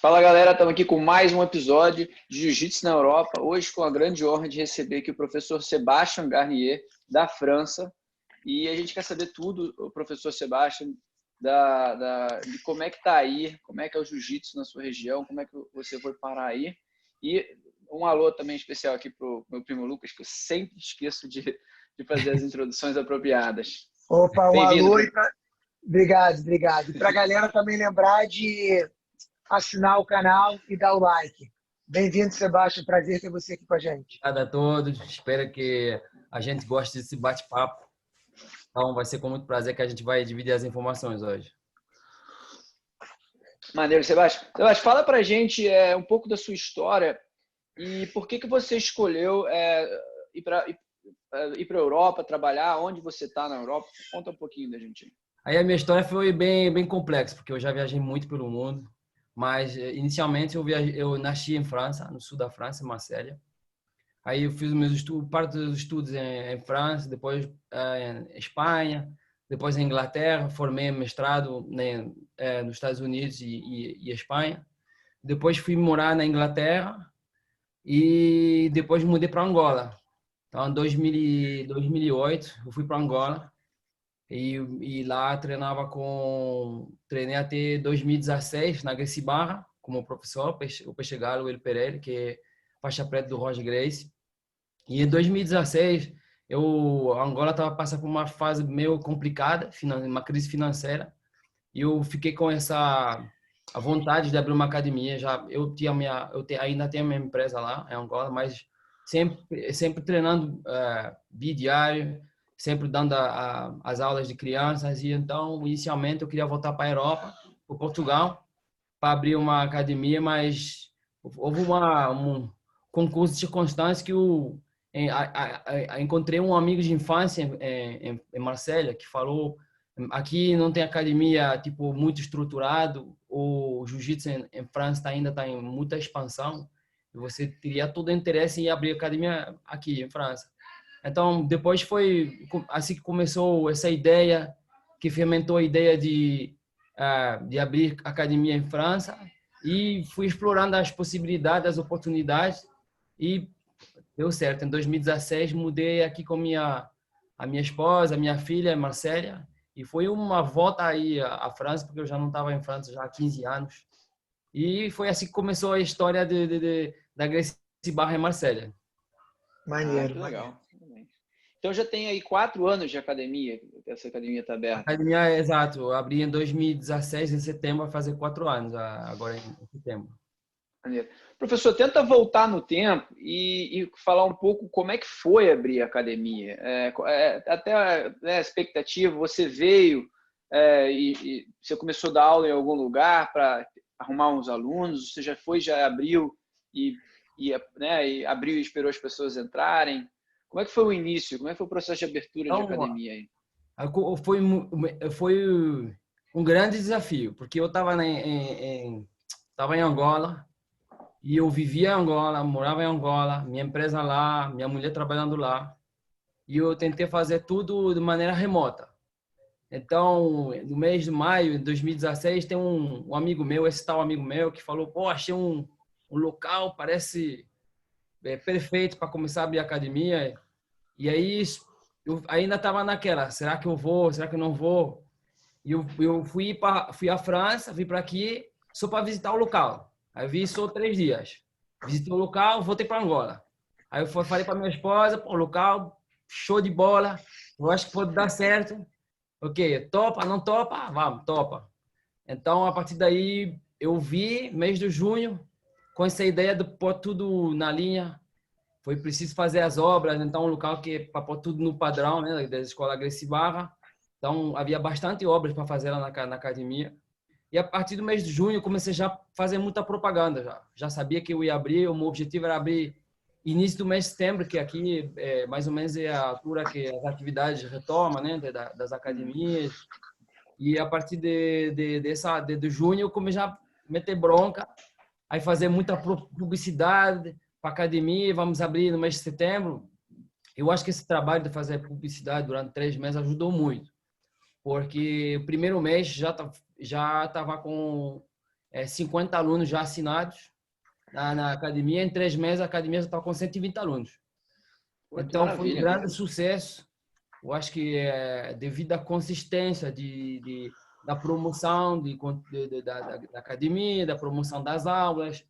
Fala galera, estamos aqui com mais um episódio de Jiu-Jitsu na Europa. Hoje com a grande honra de receber aqui o professor Sébastien Garnier, da França. E a gente quer saber tudo, o professor Sébastien, de como é que está aí, como é que é o Jiu-Jitsu na sua região, como é que você foi parar aí. E um alô também especial aqui para o meu primo Lucas, que eu sempre esqueço de fazer as introduções apropriadas. Opa, um Bem-vindo. alô. Obrigado. E para a galera também lembrar de assinar o canal e dar o like. Bem-vindo, Sebastião. Prazer ter você aqui com a gente. Obrigado a todos. Espero que a gente goste desse bate-papo. Então, vai ser com muito prazer que a gente vai dividir as informações hoje. Maneiro, Sébastien. Sébastien, fala pra gente um pouco da sua história e por que você escolheu ir para a Europa, trabalhar, onde você está na Europa. Conta um pouquinho da gente. Aí a minha história foi bem complexa, porque eu já viajei muito pelo mundo, mas inicialmente eu nasci em França, no sul da França, em Marselha. Aí eu fiz os meus estudos, parte dos estudos em França, depois em Espanha, depois em Inglaterra, formei mestrado nos Estados Unidos e Espanha. Depois fui morar na Inglaterra e depois mudei para Angola. Então, em 2008, eu fui para Angola e lá treinei até 2016 na Gracie Barra como professor, o Peixe Galo, ele Pereira, que é faixa preta do Roger Gracie. E em 2016, a Angola estava passando por uma fase meio complicada, uma crise financeira, e eu fiquei com a vontade de abrir uma academia. Ainda tenho a minha empresa lá em Angola, mas sempre treinando bidiário, sempre dando as aulas de crianças. E então, inicialmente, eu queria voltar para a Europa, para Portugal, para abrir uma academia, mas houve um concurso de circunstâncias que encontrei um amigo de infância em Marselha que falou: aqui não tem academia tipo muito estruturado, o jiu-jitsu em França ainda está em muita expansão e você teria todo o interesse em abrir academia aqui em França. Então depois foi assim que começou essa ideia, que fermentou a ideia de abrir academia em França, e fui explorando as possibilidades, as oportunidades, e deu certo. Em 2016 mudei aqui com a minha esposa, a minha filha em Marselha, e foi uma volta aí à França, porque eu já não estava em França já há 15 anos. E foi assim que começou a história da Gracie Barra em Marselha. Maneiro. Que legal. Então já tem aí 4 anos de academia, essa academia está aberta. Academia, exato. Eu abri em 2016, em setembro, vai fazer 4 anos, agora em setembro. Maneiro. Professor, tenta voltar no tempo e falar um pouco como é que foi abrir a academia. Até a expectativa, você veio e você começou a dar aula em algum lugar para arrumar uns alunos, você já abriu e abriu e esperou as pessoas entrarem. Como é que foi o início? Como é que foi o processo de abertura de academia aí? Foi um grande desafio, porque eu estava em Angola, e eu vivia em Angola, morava em Angola, minha empresa lá, minha mulher trabalhando lá. E eu tentei fazer tudo de maneira remota. Então, no mês de maio de 2016, tem um amigo meu, esse tal amigo meu, que falou: pô, achei um local, parece perfeito para começar a abrir academia. E aí, eu ainda estava naquela: será que eu vou? Será que eu não vou? E eu fui à França, vim para aqui só para visitar o local. Aí vi só 3 dias. Visitei o local, voltei para Angola. Aí eu falei para minha esposa: pô, local, show de bola, eu acho que pode dar certo. Ok, topa, não topa? Vamos, topa. Então, a partir daí, eu vi, mês de junho, com essa ideia de pôr tudo na linha. Foi preciso fazer as obras, então um local que para pôr tudo no padrão, né, da escola Gracie Barra. Então, havia bastante obras para fazer lá na academia. E a partir do mês de junho, eu comecei já a fazer muita propaganda. Já sabia que eu ia abrir, o meu objetivo era abrir início do mês de setembro, que aqui mais ou menos é a altura que as atividades retomam, né, das academias. E a partir de junho, eu comecei a meter bronca, aí fazer muita publicidade para a academia. Vamos abrir no mês de setembro. Eu acho que esse trabalho de fazer publicidade durante 3 meses ajudou muito, porque o primeiro mês já estava com 50 alunos já assinados na academia. Em 3 meses, a academia já está com 120 alunos. Pô, que Então, foi um maravilha. grande sucesso. Eu acho que devido à consistência da promoção da academia, da promoção das aulas,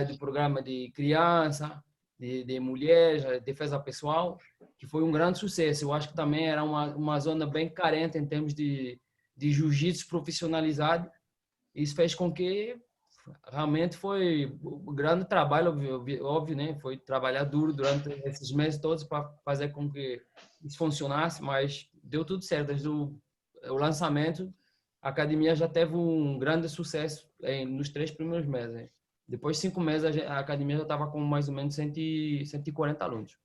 do programa de criança, de mulheres, defesa pessoal, que foi um grande sucesso. Eu acho que também era uma zona bem carente em termos de jiu-jitsu profissionalizado. Isso fez com que realmente foi um grande trabalho, óbvio, né? Foi trabalhar duro durante esses meses todos para fazer com que isso funcionasse, mas deu tudo certo. Desde o lançamento, a academia já teve um grande sucesso nos 3 primeiros meses. Hein? Depois de 5 meses, a academia já estava com mais ou menos 140 alunos.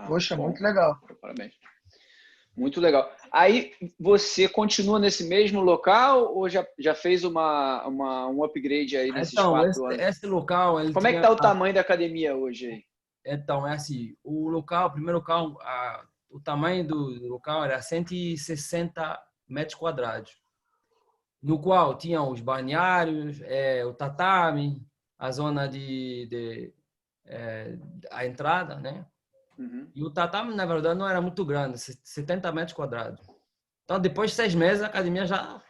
Poxa, Bom, muito legal. parabéns. Muito legal. Aí você continua nesse mesmo local ou já fez um upgrade aí nesses Então, 4 anos? esse local, ele Como é que tinha... está o tamanho da academia hoje aí? Então, é assim, o primeiro local, o tamanho do local era 160 metros quadrados, no qual tinham os balneários, o tatame, a zona a entrada, né? Uhum. E o tatame, na verdade, não era muito grande, 70 metros quadrados. Então, depois de 6 meses, a academia já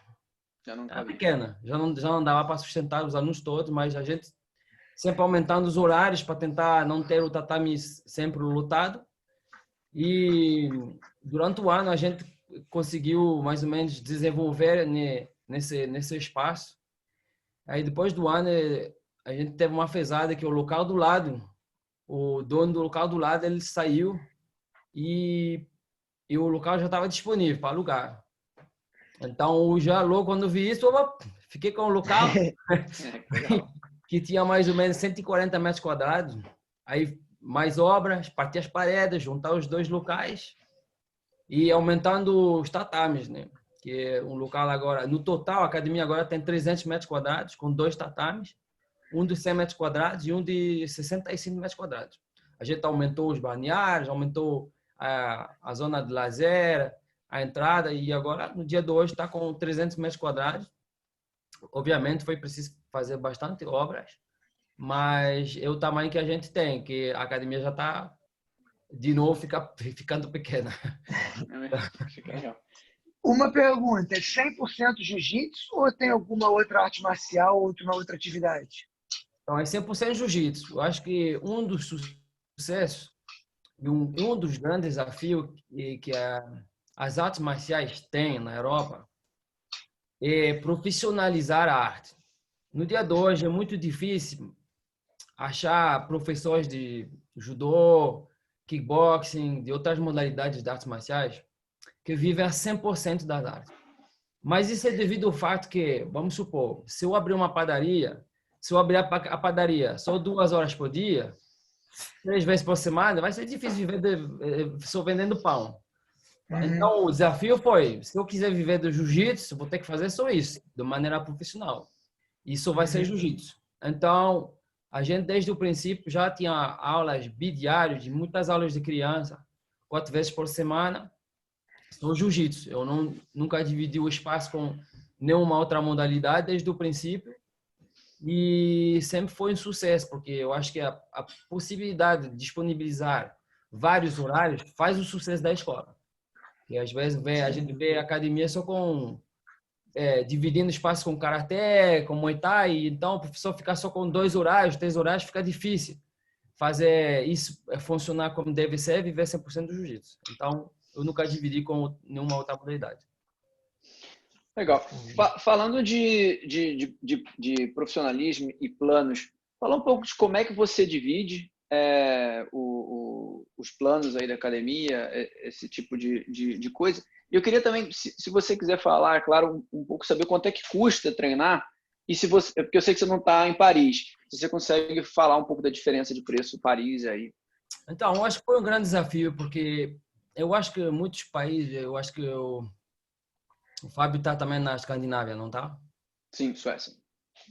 não era cabia. pequena, já não dava para sustentar os alunos todos, mas a gente sempre aumentando os horários para tentar não ter o tatame sempre lotado. E durante o ano a gente conseguiu mais ou menos desenvolver nesse espaço. Aí depois do ano a gente teve uma fezada que o local do lado, o dono do local do lado, ele saiu e o local já estava disponível para alugar. Então, já logo quando vi isso, eu fiquei com o local que tinha mais ou menos 140 metros quadrados. Aí, mais obras, partir as paredes, juntar os 2 locais e aumentando os tatames, né? Que é um local agora, no total, a academia agora tem 300 metros quadrados, com 2 tatames, um de 100 metros quadrados e um de 65 metros quadrados. A gente aumentou os balneários, aumentou a zona de lazer, a entrada, e agora, no dia de hoje, está com 300 metros quadrados. Obviamente, foi preciso fazer bastante obras, mas é o tamanho que a gente tem, que a academia já está, de novo, ficando pequena. Fica legal. Uma pergunta, é 100% jiu-jitsu ou tem alguma outra arte marcial ou uma outra atividade? Então, é 100% jiu-jitsu. Eu acho que um dos sucessos e um dos grandes desafios que as artes marciais têm na Europa é profissionalizar a arte. No dia de hoje é muito difícil achar professores de judô, kickboxing, de outras modalidades de artes marciais que vivem a 100% das artes. Mas isso é devido ao fato que, vamos supor, se eu abrir uma padaria, se eu abrir a padaria só 2 horas por dia, 3 vezes por semana, vai ser difícil viver só vendendo pão. Então, o desafio foi, se eu quiser viver do jiu-jitsu, vou ter que fazer só isso, de maneira profissional. Isso vai ser jiu-jitsu. Então, a gente, desde o princípio, já tinha aulas bidiárias, de muitas aulas de criança, 4 vezes por semana, só jiu-jitsu. Eu nunca dividi o espaço com nenhuma outra modalidade desde o princípio. E sempre foi um sucesso, porque eu acho que a possibilidade de disponibilizar vários horários faz o sucesso da escola. E às vezes a gente vê a academia só dividindo espaço com karatê, com muay thai, então o professor ficar só com 2 horários, 3 horários, fica difícil fazer isso funcionar como deve ser, viver 100% do jiu-jitsu. Então, eu nunca dividi com nenhuma outra modalidade. Legal. Falando de profissionalismo e planos, fala um pouco de como é que você divide os planos aí da academia, esse tipo de coisa. E eu queria também, se você quiser falar, claro, um pouco saber quanto é que custa treinar, e se você, porque eu sei que você não está em Paris, se você consegue falar um pouco da diferença de preço Paris aí. Então, eu acho que foi um grande desafio, porque eu acho que muitos países, eu acho que o Fábio está também na Escandinávia, não está? Sim, Suécia.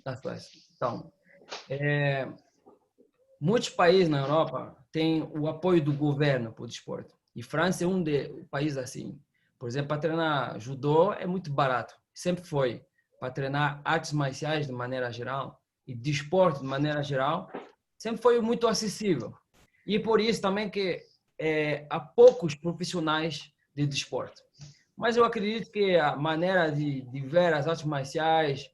Na Suécia. Então, muitos países na Europa têm o apoio do governo para o desporto. E França é um país assim. Por exemplo, para treinar judô é muito barato. Sempre foi. para treinar artes marciais de maneira geral e desporto de maneira geral, sempre foi muito acessível. E por isso também que há poucos profissionais de desporto. Mas eu acredito que a maneira de ver as artes marciais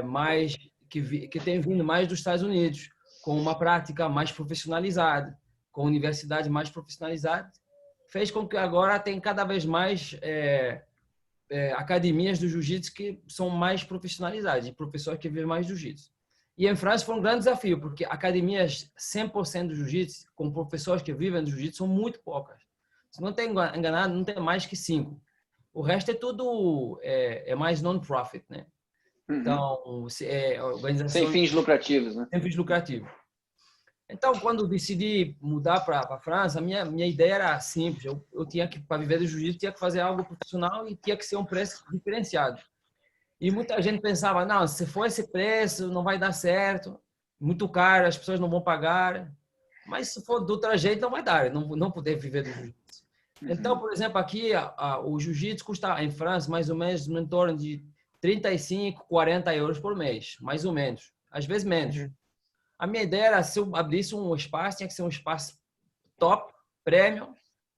mais que tem vindo mais dos Estados Unidos, com uma prática mais profissionalizada, com universidades mais profissionalizadas, fez com que agora tem cada vez mais academias do jiu-jitsu que são mais profissionalizadas, e professores que vivem mais jiu-jitsu. E em França foi um grande desafio, porque academias 100% do jiu-jitsu, com professores que vivem do jiu-jitsu, são muito poucas. Se não tem enganado, não tem mais que 5. O resto é tudo mais non-profit, né? Então, organização sem fins lucrativos, né? Sem fins lucrativos. Então, quando eu decidi mudar para a França, minha ideia era simples. Eu tinha que, para viver do jiu-jitsu, tinha que fazer algo profissional e tinha que ser um preço diferenciado. E muita gente pensava, não, se for esse preço, não vai dar certo, muito caro, as pessoas não vão pagar. Mas se for do outro jeito, não vai dar, não poder viver do jiu-jitsu. Então, por exemplo, aqui o jiu-jitsu custa em França mais ou menos em torno de 35, 40 euros por mês, mais ou menos, às vezes menos. A minha ideia era, se eu abrisse um espaço, tinha que ser um espaço top, premium,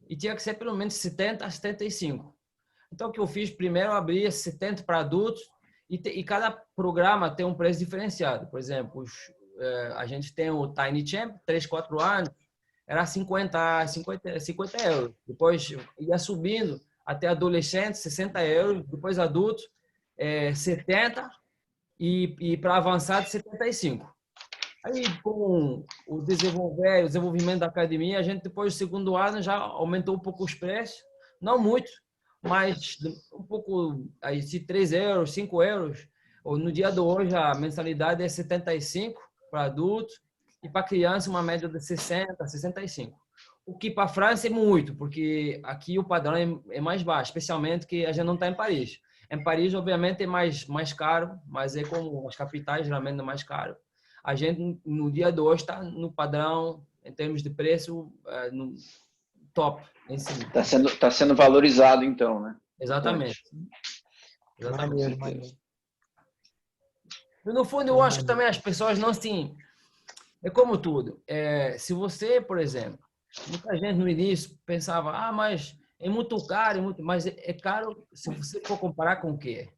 e tinha que ser pelo menos 70 a 75. Então, o que eu fiz, primeiro eu abria 70 para adultos, e cada programa tem um preço diferenciado. Por exemplo, a gente tem o Tiny Champ, 3, 4 anos, era 50 euros. Depois ia subindo até adolescente, 60 euros. Depois adulto, 70 e para avançado, 75. Aí, com o desenvolvimento da academia, a gente depois do segundo ano já aumentou um pouco os preços. Não muito, mas um pouco, aí, se 3 euros, 5 euros. Ou no dia de hoje, a mensalidade é 75 para adulto e para criança uma média de 60, 65. O que para a França é muito, porque aqui o padrão é mais baixo, especialmente que a gente não está em Paris. Em Paris, obviamente, é mais caro, mas é como as capitais, geralmente é mais caro. A gente, no dia de hoje, está no padrão, em termos de preço, no top, em cima. Tá sendo valorizado, então, né? Exatamente. Maneiro, maneiro. No fundo, eu acho que também as pessoas não assim... É como tudo. Se você, por exemplo, muita gente no início pensava, mas é muito caro, mas é caro se você for comparar com o quê?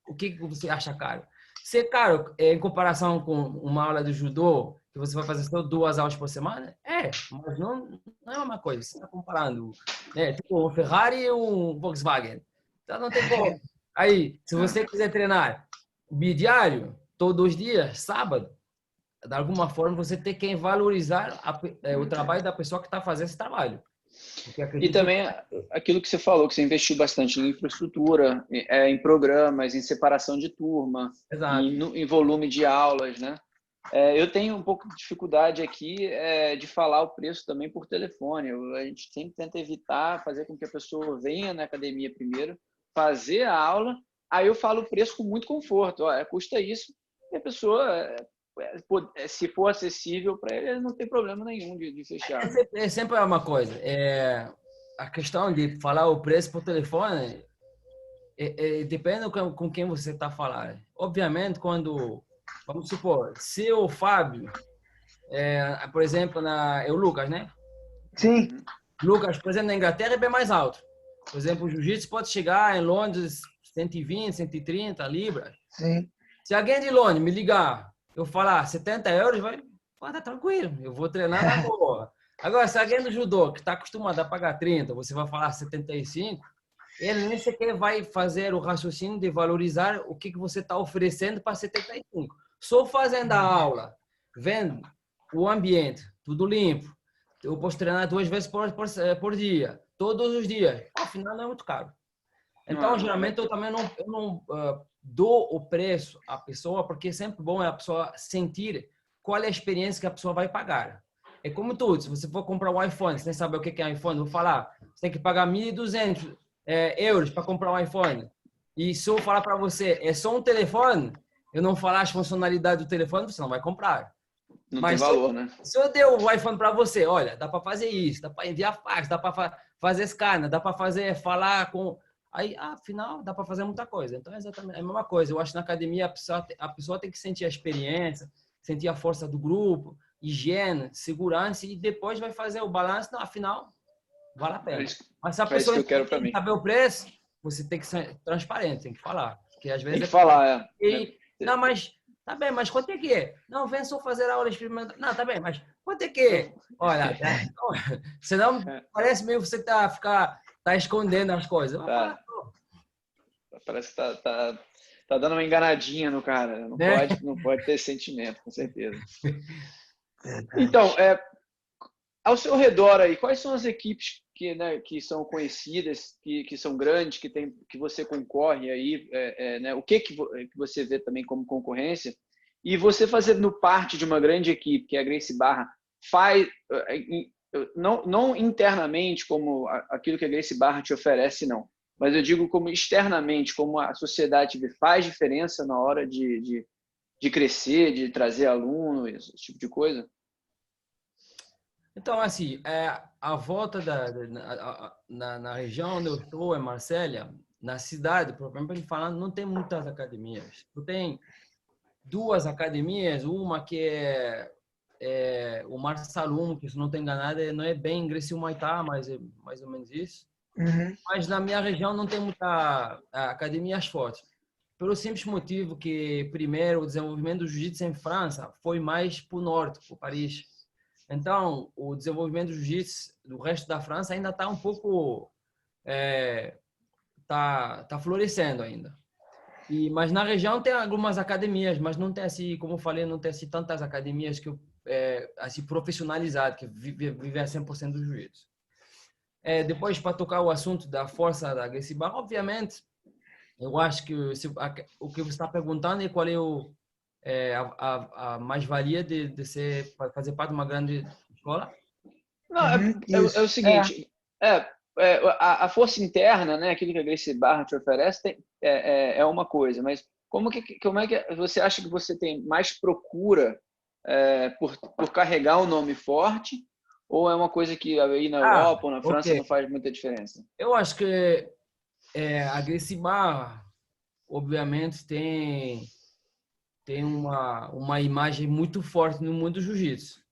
O que você acha caro? Se é caro em comparação com uma aula de judô, que você vai fazer só 2 aulas por semana, mas não é uma coisa. Você está comparando, tipo um Ferrari e um Volkswagen. Então não tem como. Aí, se você quiser treinar bidiário, todos os dias, sábado, de alguma forma você tem que valorizar o trabalho da pessoa que está fazendo esse trabalho. E também aquilo que você falou, que você investiu bastante em infraestrutura, em programas, em separação de turma, em volume de aulas, né? Eu tenho um pouco de dificuldade aqui de falar o preço também por telefone. A gente sempre tenta evitar fazer com que a pessoa venha na academia primeiro, fazer a aula, aí eu falo o preço com muito conforto. Custa isso, e a pessoa... se for acessível para ele, não tem problema nenhum de fechar. É sempre uma coisa. A questão de falar o preço por telefone depende com quem você está falando. Obviamente, vamos supor, se o Fábio, por exemplo, é o Lucas, né? Sim. Lucas, por exemplo, na Inglaterra é bem mais alto. Por exemplo, o jiu-jitsu pode chegar em Londres 120, 130 libras. Sim. Se alguém de Londres me ligar, eu falar 70 euros, tá tranquilo, eu vou treinar na boa. Agora, se alguém do judô que está acostumado a pagar 30, você vai falar 75, ele nem sequer vai fazer o raciocínio de valorizar o que você está oferecendo para 75. Só fazendo a aula, vendo o ambiente, tudo limpo, eu posso treinar 2 vezes por dia, todos os dias, afinal não é muito caro. Então, geralmente, eu também não dou o preço à pessoa, porque é sempre bom a pessoa sentir qual é a experiência que a pessoa vai pagar. É como tudo, se você for comprar um iPhone, você nem sabe o que é iPhone, eu vou falar, você tem que pagar 1.200 euros para comprar um iPhone. E se eu falar para você, é só um telefone, eu não falar as funcionalidades do telefone, você não vai comprar. Mas tem valor, né? Se eu der o iPhone para você, olha, dá para fazer isso, dá para enviar fax, dá para fazer scanner, dá para falar com Aí, afinal, dá para fazer muita coisa. Então, é exatamente a mesma coisa. Eu acho que na academia a pessoa tem que sentir a experiência, sentir a força do grupo, higiene, segurança, e depois vai fazer o balanço. Não, afinal, vale a pena. Mas se a É isso que pessoa eu quero para tem que mim. saber o preço, você tem que ser transparente, tem que falar. Porque às Tem vezes que falar, não, mas tá bem, mas quanto é que é? Não, vem só fazer aula experimental. Não, tá bem, mas quanto é que é? Olha, senão parece meio que você tá escondendo as coisas. Vai falar, Tá. Parece que tá dando uma enganadinha no cara. né? Não pode ter sentimento, com certeza. Então, ao seu redor aí, quais são as equipes que são conhecidas, que são grandes, que você concorre aí, né? O que você vê também como concorrência? E você fazendo parte de uma grande equipe, que é a Gracie Barra, faz não internamente como aquilo que a Gracie Barra te oferece, não. Mas eu digo como externamente, como a sociedade faz diferença na hora de crescer, de trazer aluno, esse tipo de coisa? Então, assim, a volta na região onde eu estou, em Marselha, na cidade, propriamente falando, não tem muitas academias. Tem duas academias, uma que é o Mar Salum, que se não estou enganado, não é bem Grécia-Humaitá, mas é mais ou menos isso. Uhum. Mas na minha região não tem muita academias fortes. Pelo simples motivo que, primeiro, o desenvolvimento do jiu-jitsu em França foi mais para o norte, para Paris. Então, o desenvolvimento do jiu-jitsu do resto da França ainda está um pouco... tá florescendo ainda. Mas na região tem algumas academias, mas não tem assim, como eu falei, não tem assim tantas academias que assim profissionalizadas, que vivem a 100% do jiu-jitsu. Depois, para tocar o assunto da força da Gracie Barra, obviamente, eu acho que o que você está perguntando é qual é a mais-valia de fazer parte de uma grande escola. Não, Uhum, é o isso. seguinte, a força interna, né, aquilo que a Gracie Barra te oferece, é uma coisa, mas como é que você acha que você tem mais procura por carregar um nome forte, ou é uma coisa que aí na Europa ou na Ok. França não faz muita diferença? Eu acho que a Gracie Barra, obviamente, tem uma imagem muito forte no mundo do jiu-jitsu.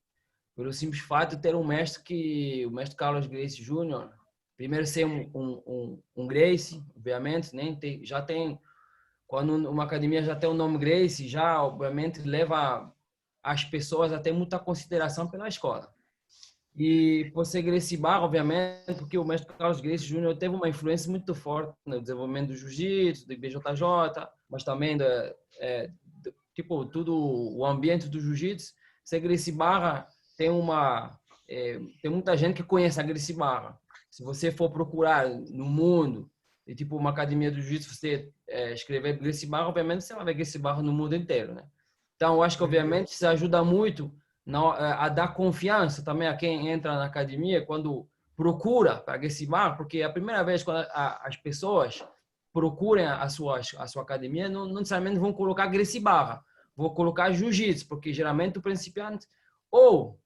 Pelo simples fato de ter o mestre Carlos Gracie Jr., primeiro ser um Gracie, obviamente, né? Já tem, quando uma academia já tem o nome Gracie, já, obviamente, leva as pessoas a ter muita consideração pela escola. E por ser Gracie Barra, obviamente, porque o mestre Carlos Gracie Jr. teve uma influência muito forte no desenvolvimento do jiu-jitsu, do IBJJ, mas também tipo, tudo o ambiente do jiu-jitsu. Ser Gracie Barra tem muita gente que conhece a Gracie Barra. Se você for procurar no mundo, tipo uma academia do jiu-jitsu, você escrever Gracie Barra, obviamente você vai ver Gracie Barra no mundo inteiro, né? Então, eu acho que, obviamente, isso ajuda muito a dar confiança também a quem entra na academia quando procura para Gracie Barra, porque é a primeira vez quando as pessoas procurem a sua academia, não necessariamente vão colocar Gracie Barra, vou colocar jiu-jitsu, porque geralmente o principiante ou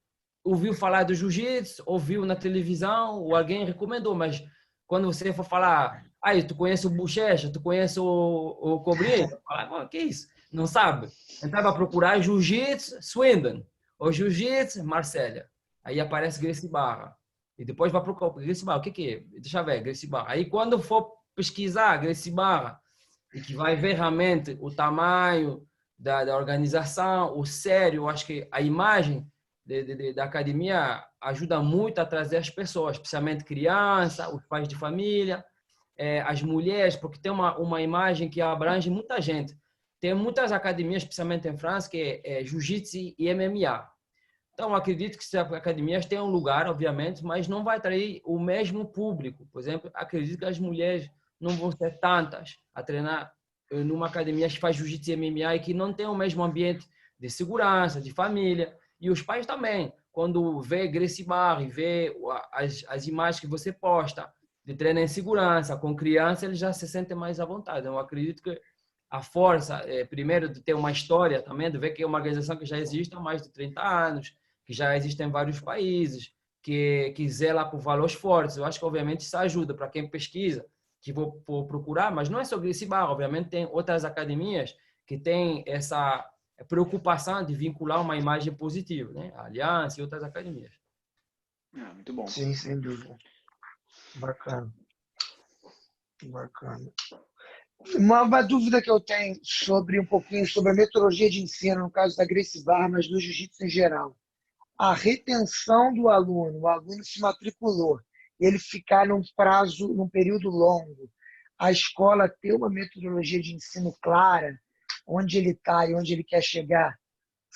ouviu falar do jiu-jitsu, ouviu na televisão, ou alguém recomendou, mas quando você for falar, aí tu conhece o Bochecha, tu conhece o Cobrinha, fala, que isso? Não sabe? Então vai procurar jiu-jitsu Swindon, ou jiu-jitsu Marselha. Aí aparece Gracie Barra. E depois vai procurar Gracie Barra. O que é? Deixa eu ver, Gracie Barra. Aí quando for pesquisar Gracie Barra, e que vai ver realmente o tamanho da organização, o sério, eu acho que a imagem da academia ajuda muito a trazer as pessoas, especialmente crianças, os pais de família, as mulheres, porque tem uma imagem que abrange muita gente. Tem muitas academias, especialmente em França, que é jiu-jitsu e MMA. Então, acredito que essas academias têm um lugar, obviamente, mas não vai atrair o mesmo público. Por exemplo, acredito que as mulheres não vão ser tantas a treinar numa academia que faz jiu-jitsu e MMA e que não tem o mesmo ambiente de segurança, de família. E os pais também, quando vê Gracie Barra e vê as imagens que você posta de treino em segurança com criança, eles já se sentem mais à vontade. Eu acredito que a força, primeiro, de ter uma história também, de ver que é uma organização que já existe há mais de 30 anos, que já existe em vários países, que zela por valores fortes. Eu acho que, obviamente, isso ajuda para quem pesquisa que vou procurar, mas não é só Gracie Barra, obviamente tem outras academias que têm essa preocupação de vincular uma imagem positiva, né? A Aliança e outras academias. Muito bom. Sim, sem dúvida. Bacana. Bacana. Uma dúvida que eu tenho sobre um pouquinho sobre a metodologia de ensino, no caso da Gracie Barra, mas do jiu-jitsu em geral. A retenção do aluno, o aluno se matriculou, ele ficar num período longo, a escola ter uma metodologia de ensino clara, onde ele está e onde ele quer chegar,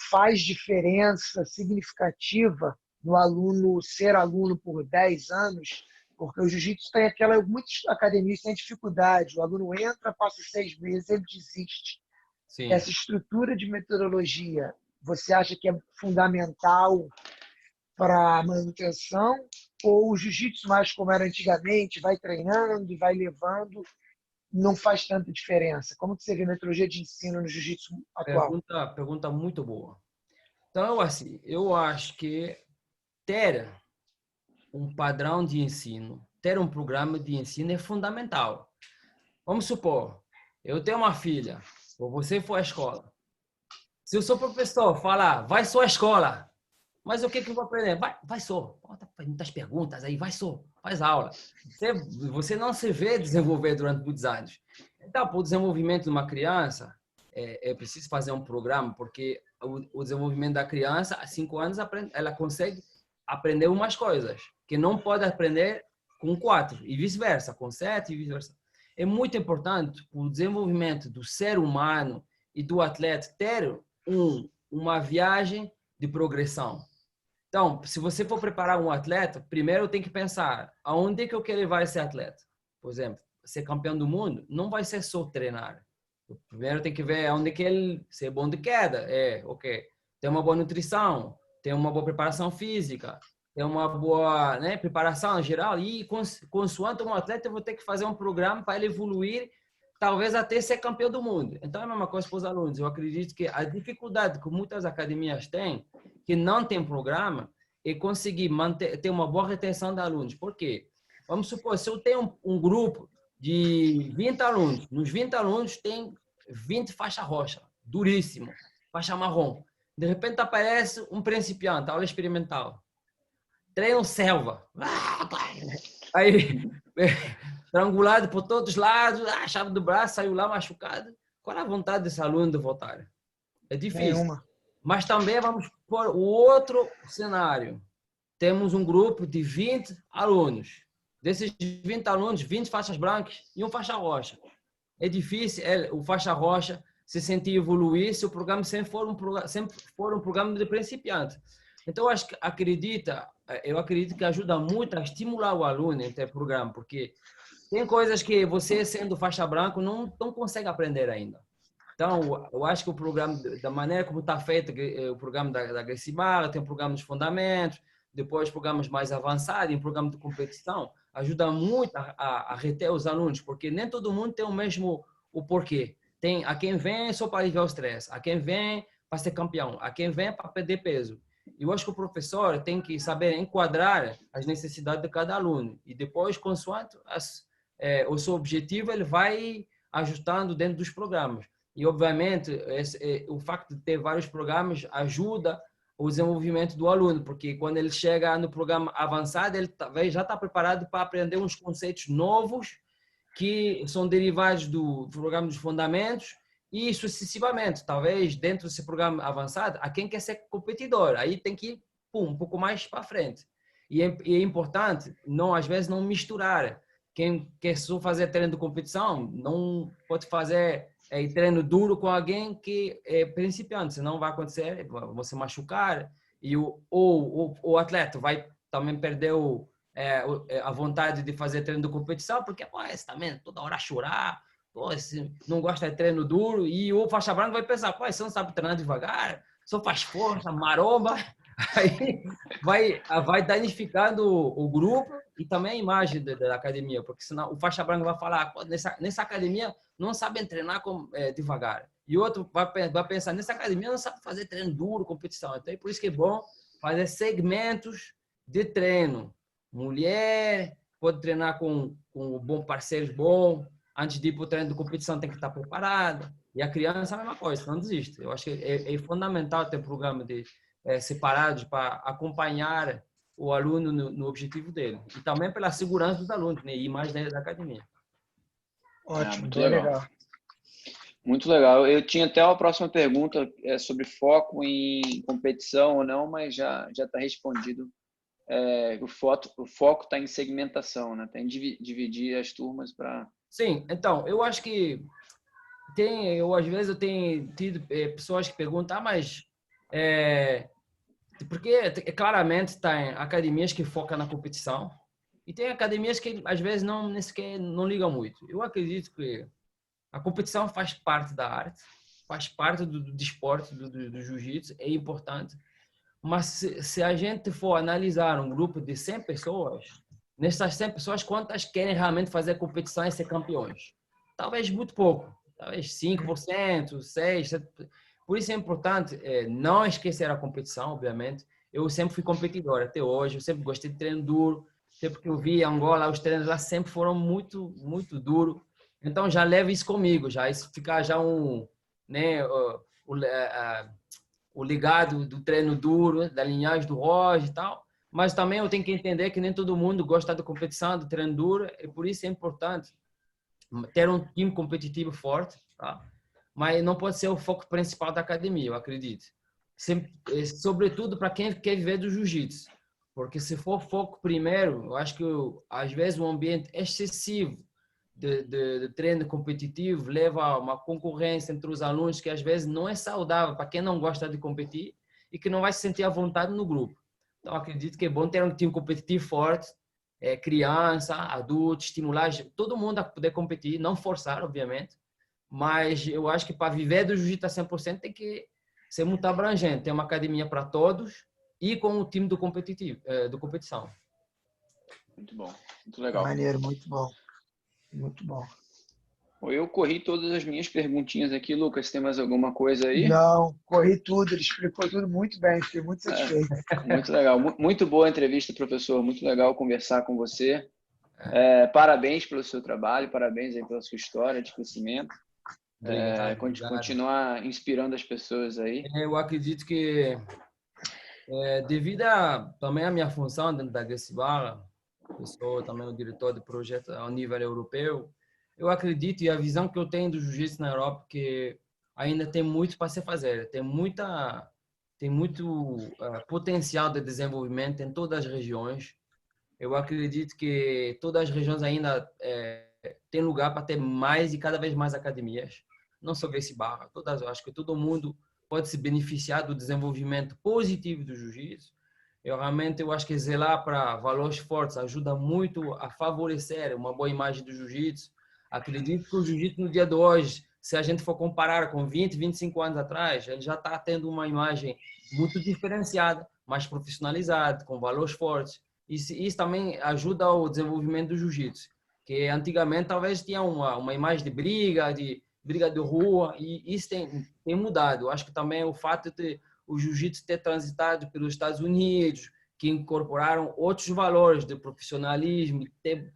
faz diferença significativa no aluno ser aluno por 10 anos, porque o jiu-jitsu tem muitas academias têm dificuldade, o aluno entra, passa 6 meses, ele desiste. Sim. Essa estrutura de metodologia, você acha que é fundamental para a manutenção? Ou o jiu-jitsu, mais como era antigamente, vai treinando e vai levando, não faz tanta diferença? Como que você vê a metodologia de ensino no jiu-jitsu atual? Pergunta muito boa. Então, assim, eu acho que ter um padrão de ensino, ter um programa de ensino é fundamental. Vamos supor, eu tenho uma filha, ou você for à escola. Se o seu professor falar, vai só à escola, mas o que eu vou aprender? Vai só. Bota muitas perguntas aí, vai só, faz aula. Você não se vê desenvolver durante muitos anos. Então, para o desenvolvimento de uma criança, é preciso fazer um programa, porque o desenvolvimento da criança, a 5 anos, ela consegue aprender umas coisas que não pode aprender com 4, e vice-versa, com 7 e vice-versa. É muito importante o desenvolvimento do ser humano e do atleta ter uma viagem de progressão. Então, se você for preparar um atleta, primeiro tem que pensar aonde é que eu quero levar esse atleta. Por exemplo, ser campeão do mundo não vai ser só treinar. Primeiro tem que ver onde que ele ser bom de queda. Tem uma boa nutrição, tem uma boa preparação física, tem uma boa, né, preparação em geral. E consoante um atleta, eu vou ter que fazer um programa para ele evoluir, talvez até ser campeão do mundo. Então, é a mesma coisa para os alunos. Eu acredito que a dificuldade que muitas academias têm, que não tem programa, é conseguir ter uma boa retenção de alunos. Por quê? Vamos supor, se eu tenho um grupo de 20 alunos, nos 20 alunos tem 20 faixa roxa, duríssimo, faixa marrom. De repente aparece um principiante, aula experimental. Treino selva. Aí, triangulado por todos os lados, a chave do braço, saiu lá machucado. Qual é a vontade desse aluno de voltar? É difícil. Nenhuma. Mas também vamos por o outro cenário. Temos um grupo de 20 alunos. Desses 20 alunos, 20 faixas brancas e um faixa roxa. É difícil o faixa roxa se sentir evoluir se o programa sempre for um programa de principiante. Então, eu acredito que ajuda muito a estimular o aluno em ter programa, porque tem coisas que você, sendo faixa branca, não consegue aprender ainda. Então, eu acho que o programa, da maneira como está feito, o programa da Gracie Barra, tem o programa dos fundamentos, depois programas mais avançados, em programa de competição, ajuda muito a reter os alunos, porque nem todo mundo tem o mesmo porquê. Tem a quem vem só para aliviar o estresse, a quem vem para ser campeão, a quem vem para perder peso. E eu acho que o professor tem que saber enquadrar as necessidades de cada aluno. E depois, consoante o seu objetivo, ele vai ajustando dentro dos programas. E, obviamente, o facto de ter vários programas ajuda o desenvolvimento do aluno, porque quando ele chega no programa avançado, ele talvez já está preparado para aprender uns conceitos novos que são derivados do programa dos fundamentos e sucessivamente. Talvez dentro desse programa avançado, a quem quer ser competidor, aí tem que ir um pouco mais para frente. E é importante, às vezes, não misturar. Quem quer só fazer treino de competição, não pode fazer treino duro com alguém que é principiante, senão vai acontecer, você machucar e o atleta vai também perder a vontade de fazer treino de competição, porque esse também toda hora chorar, esse não gosta de treino duro, e o faixa branca vai pensar, você não sabe treinar devagar, só faz força, maromba, aí vai danificando o grupo e também a imagem da academia, porque senão o faixa branca vai falar, nessa academia não sabem treinar devagar. E outro vai pensar, nessa academia não sabe fazer treino duro, competição. Então, é por isso que é bom fazer segmentos de treino. Mulher pode treinar com com bons parceiros bons. Antes de ir para o treino de competição tem que estar preparado. E a criança é a mesma coisa, não desiste. Eu acho que é fundamental ter programa de separados para acompanhar o aluno no objetivo dele. E também pela segurança dos alunos, né? E mais da academia. Ótimo, muito bem legal. legal. Muito legal. Eu tinha até uma próxima pergunta sobre foco em competição ou não, mas já está respondido. O foco está em segmentação, né? Tem que dividir as turmas para... Sim, então, eu acho que às vezes eu tenho tido pessoas que perguntam, mas porque claramente tem academias que focam na competição e tem academias que às vezes nem sequer não ligam muito. Eu acredito que a competição faz parte da arte, faz parte do desporto, do jiu-jitsu, é importante. Mas se a gente for analisar um grupo de 100 pessoas, nessas 100 pessoas, quantas querem realmente fazer competição e ser campeões? Talvez muito pouco, talvez 5%, 6%. Por isso é importante não esquecer a competição, obviamente. Eu sempre fui competidor até hoje, eu sempre gostei de treino duro. Sempre que eu vi Angola, os treinos lá sempre foram muito, muito duros. Então já levo isso comigo, já isso ficar já né, o ligado do treino duro, da linhagem do Roger e tal. Mas também eu tenho que entender que nem todo mundo gosta da competição, do treino duro, e por isso é importante ter um time competitivo forte, tá? Mas não pode ser o foco principal da academia, eu acredito. Sempre, sobretudo para quem quer viver do jiu-jitsu. Porque se for foco primeiro, eu acho que às vezes um ambiente excessivo de treino competitivo leva a uma concorrência entre os alunos que às vezes não é saudável para quem não gosta de competir e que não vai se sentir à vontade no grupo. Então, acredito que é bom ter um time competitivo forte, criança, adulto, estimular todo mundo a poder competir, não forçar, obviamente, mas eu acho que para viver do jiu-jitsu a 100% tem que ser muito abrangente, ter uma academia para todos e com o time do competitivo, do competição. Muito bom, muito legal. Maneiro, muito bom. Muito bom. Eu corri todas as minhas perguntinhas aqui. Lucas, tem mais alguma coisa aí? Não, corri tudo, ele explicou tudo muito bem, fiquei muito satisfeito. Muito legal. Muito boa entrevista, professor. Muito legal conversar com você. Parabéns pelo seu trabalho, parabéns aí pela sua história de crescimento. Obrigado. Continuar inspirando as pessoas aí. Eu acredito que, devido também à minha função dentro da Agressibarra, eu sou também o diretor de projeto ao nível europeu, eu acredito, e a visão que eu tenho do jiu-jitsu na Europa, que ainda tem muito para se fazer, tem muito potencial de desenvolvimento em todas as regiões. Eu acredito que todas as regiões ainda têm lugar para ter mais e cada vez mais academias, não só Agressibarra, todas, eu acho que todo mundo pode se beneficiar do desenvolvimento positivo do jiu-jitsu. Eu acho que zelar para valores fortes ajuda muito a favorecer uma boa imagem do jiu-jitsu. Acredito que o jiu-jitsu no dia de hoje, se a gente for comparar com 20, 25 anos atrás, ele já está tendo uma imagem muito diferenciada, mais profissionalizada, com valores fortes. Isso também ajuda ao desenvolvimento do jiu-jitsu, que antigamente talvez tinha uma imagem de briga de rua, e isso tem mudado. Eu acho que também o fato de o jiu-jitsu ter transitado pelos Estados Unidos, que incorporaram outros valores de profissionalismo, ter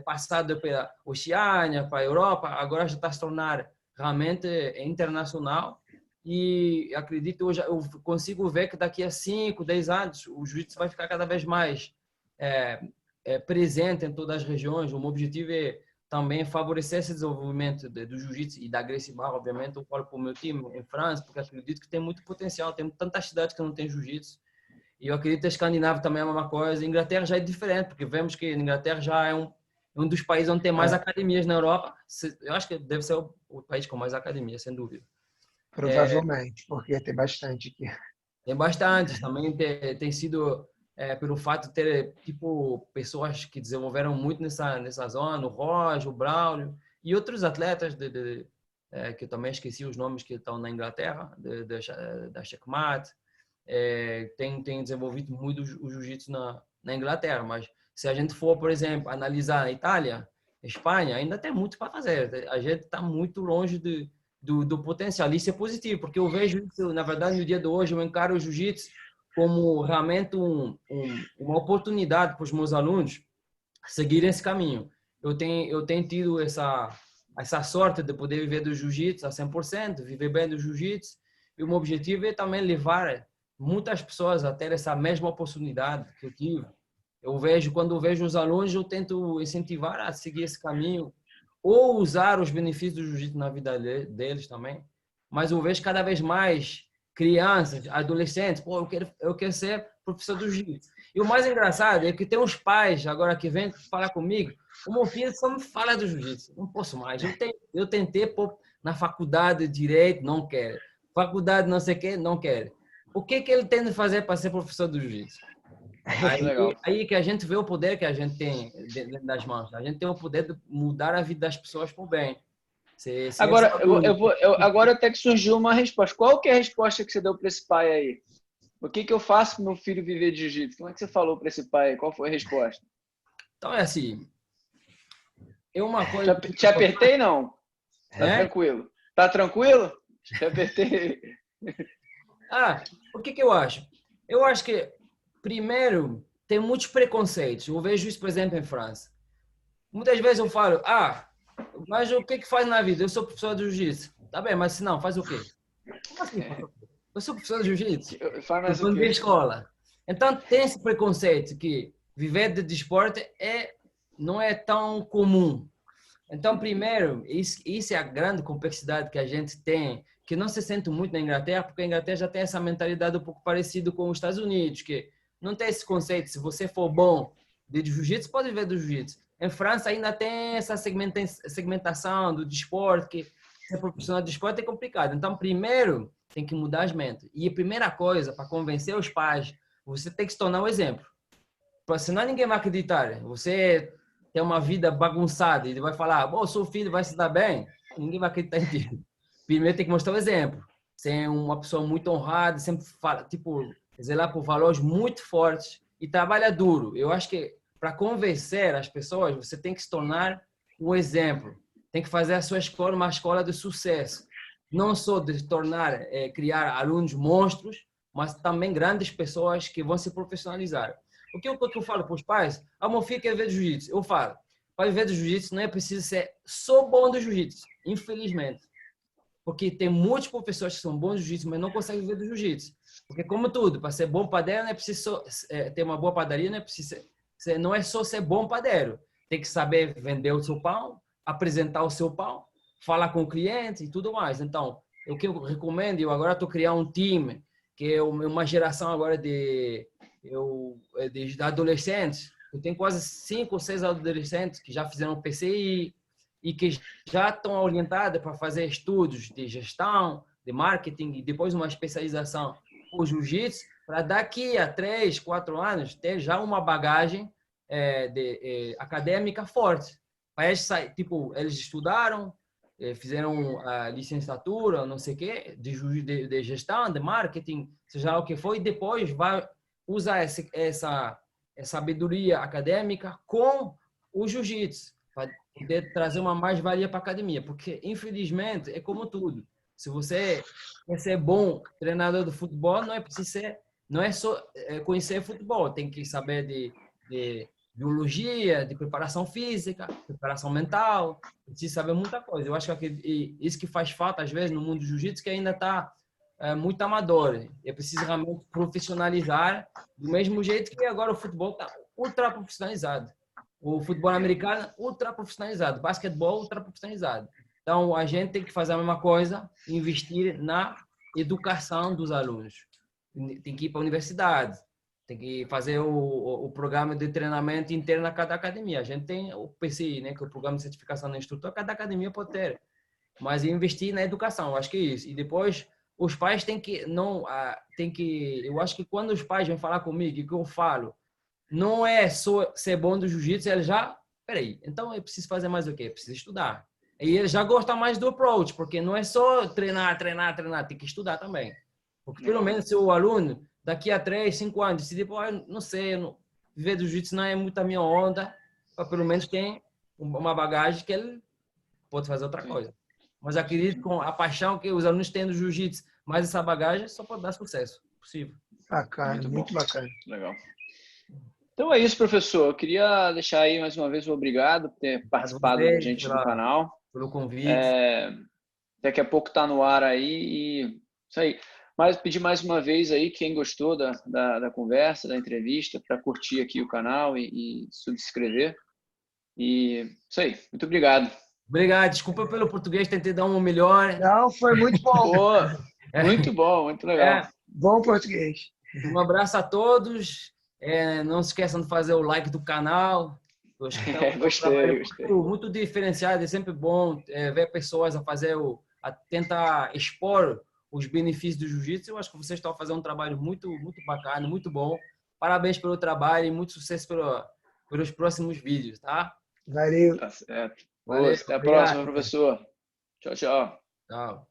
passado pela Oceania, para a Europa, agora já está se tornar realmente internacional. E acredito, eu consigo ver que daqui a 5, 10 anos, o jiu-jitsu vai ficar cada vez mais presente em todas as regiões. O meu objetivo é também favorecer esse desenvolvimento do jiu-jitsu e da Agressibarra, obviamente. Eu falo para o meu time em França, porque acredito que tem muito potencial, tem tantas cidades que não tem jiu-jitsu. E eu acredito que a Escandinávia também é a mesma coisa. A Inglaterra já é diferente, porque vemos que a Inglaterra já é um dos países onde tem mais academias na Europa. Eu acho que deve ser o país com mais academias, sem dúvida. Provavelmente, porque tem bastante aqui. Tem bastante. Também tem sido pelo fato de ter pessoas que desenvolveram muito nessa zona, o Roger, o Braulio e outros atletas que eu também esqueci os nomes, que estão na Inglaterra, da Checkmate. Tem desenvolvido muito o jiu-jitsu na Inglaterra, mas se a gente for, por exemplo, analisar a Itália, a Espanha, ainda tem muito para fazer. A gente está muito longe do potencial. Isso é positivo, porque eu vejo isso, na verdade, no dia de hoje, eu encaro o jiu-jitsu como realmente uma oportunidade para os meus alunos seguirem esse caminho. eu tenho tido essa sorte de poder viver do jiu-jitsu a 100%, viver bem do jiu-jitsu. E o meu objetivo é também levar muitas pessoas a ter essa mesma oportunidade que eu tive. Quando eu vejo os alunos, eu tento incentivar a seguir esse caminho ou usar os benefícios do jiu-jitsu na vida deles também. Mas eu vejo cada vez mais crianças, adolescentes, pô, eu quero ser professor do jiu-jitsu. E o mais engraçado é que tem uns pais agora que vêm falar comigo, o meu filho só me fala do jiu-jitsu, não posso mais. Eu tentei pôr na faculdade de direito, não quero. Faculdade não sei o que, não quero. O que ele tem de fazer para ser professor do jiu-jitsu? Aí que a gente vê o poder que a gente tem dentro das mãos. A gente tem o poder de mudar a vida das pessoas por bem. Agora, agora até que surgiu uma resposta. Qual que é a resposta que você deu para esse pai aí? O que eu faço para meu filho viver de jiu-jitsu? Como é que você falou para esse pai? Qual foi a resposta? Então é assim. É uma coisa. Te apertei, não? Tá tranquilo? Tá tranquilo? Te apertei. O que eu acho? Eu acho que, primeiro, tem muitos preconceitos. Eu vejo isso, por exemplo, em França. Muitas vezes eu falo, mas o que faz na vida? Eu sou professor de jiu-jitsu. Tá bem, mas se não, faz o quê? Como assim? Eu sou professor de jiu-jitsu. Eu sou de escola. Então, tem esse preconceito que viver de desporto não é tão comum. Então, primeiro, isso é a grande complexidade que a gente tem, que não se sente muito na Inglaterra, porque a Inglaterra já tem essa mentalidade um pouco parecida com os Estados Unidos, que não tem esse conceito, se você for bom de jiu-jitsu, pode viver do jiu-jitsu. Em França ainda tem essa segmentação do desporto, que ser profissional de esporte é complicado. Então, primeiro, tem que mudar as mentes. E a primeira coisa, para convencer os pais, você tem que se tornar um exemplo. Senão ninguém vai acreditar. Você tem uma vida bagunçada e vai falar, seu filho vai se dar bem. Ninguém vai acreditar em ti. Primeiro tem que mostrar o exemplo. Ser uma pessoa muito honrada, sempre fala, zelar por valores muito fortes e trabalha duro. Eu acho que para convencer as pessoas, você tem que se tornar um exemplo. Tem que fazer a sua escola uma escola de sucesso. Não só de criar alunos monstros, mas também grandes pessoas que vão se profissionalizar. O que eu falo para os pais? Meu filho quer ver jiu-jitsu. Eu falo, para viver do jiu-jitsu não é preciso ser só bom do jiu-jitsu, infelizmente. Porque tem muitos professores que são bons do jiu-jitsu, mas não conseguem viver do jiu-jitsu. Porque como tudo, para ser bom padeiro não é preciso ter uma boa padaria, não é só ser bom padeiro. Tem que saber vender o seu pão, apresentar o seu pão, falar com o cliente e tudo mais. Então, o que eu recomendo, eu agora estou criando um time, que é uma geração agora de adolescentes. Eu tenho quase 5 ou 6 adolescentes que já fizeram PCI e que já estão orientados para fazer estudos de gestão, de marketing e depois uma especialização por jiu-jitsu, para daqui a 3, 4 anos ter já uma bagagem acadêmica forte. Para eles, eles estudaram, fizeram a licenciatura, não sei o quê, de gestão, de marketing, seja lá o que for, e depois vai usar essa sabedoria acadêmica com o jiu-jitsu, para poder trazer uma mais-valia para a academia. Porque, infelizmente, é como tudo. Se você quer ser bom treinador de futebol, não é só conhecer futebol, tem que saber de biologia, de preparação física, preparação mental, precisa saber muita coisa. Eu acho que isso que faz falta, às vezes, no mundo do jiu-jitsu, que ainda está muito amador. É preciso realmente profissionalizar, do mesmo jeito que agora o futebol está ultra profissionalizado. O futebol americano, ultra profissionalizado. O basquetebol, ultra profissionalizado. Então, a gente tem que fazer a mesma coisa, investir na educação dos alunos. Tem que ir para a universidade, tem que fazer o programa de treinamento interno a cada academia. A gente tem o PCI, né, que é o programa de certificação do instrutor, cada academia pode ter. Mas investir na educação, eu acho que é isso. E depois, os pais eu acho que quando os pais vêm falar comigo, o que eu falo, não é só ser bom do jiu-jitsu, eles peraí, então eu preciso fazer mais o quê? Preciso estudar. E ele já gosta mais do approach, porque não é só treinar, tem que estudar também. Porque pelo menos se o aluno, daqui a 3, 5 anos, decidir, não sei, viver do jiu-jitsu não é muito a minha onda, pelo menos tem uma bagagem que ele pode fazer outra coisa. Mas acredito com a paixão que os alunos têm do jiu-jitsu, mais essa bagagem, só pode dar sucesso. Possível. Bacana, muito bacana. Legal. Então é isso, professor. Eu queria deixar aí mais uma vez o obrigado por ter participado com a gente do canal. Pelo convite. Daqui a pouco está no ar aí e isso aí. Mas pedir mais uma vez aí quem gostou da conversa, da entrevista, para curtir aqui o canal e subscrever. E isso aí. Muito obrigado. Obrigado. Desculpa pelo português, tentei dar um melhor. Não, foi muito bom. Pô, muito bom, muito legal. Bom português. Um abraço a todos. Não se esqueçam de fazer o like do canal. Eu acho que Gostei. Muito diferenciado. É sempre bom ver pessoas a tentar expor os benefícios do jiu-jitsu. Eu acho que vocês estão fazendo um trabalho muito, muito bacana, muito bom. Parabéns pelo trabalho e muito sucesso pelos próximos vídeos, tá? Valeu. Tá certo. Valeu, Até a próxima, professor. Tchau, tchau. Tchau.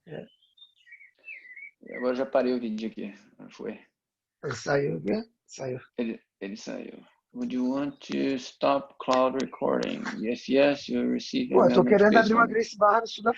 Agora já parei o vídeo aqui. Foi. Saiu, né? Saiu. Ele saiu. Would you want to stop cloud recording? Yes, you're receiving. Pô, eu tô querendo abrir uma Gracie Barra no Sul da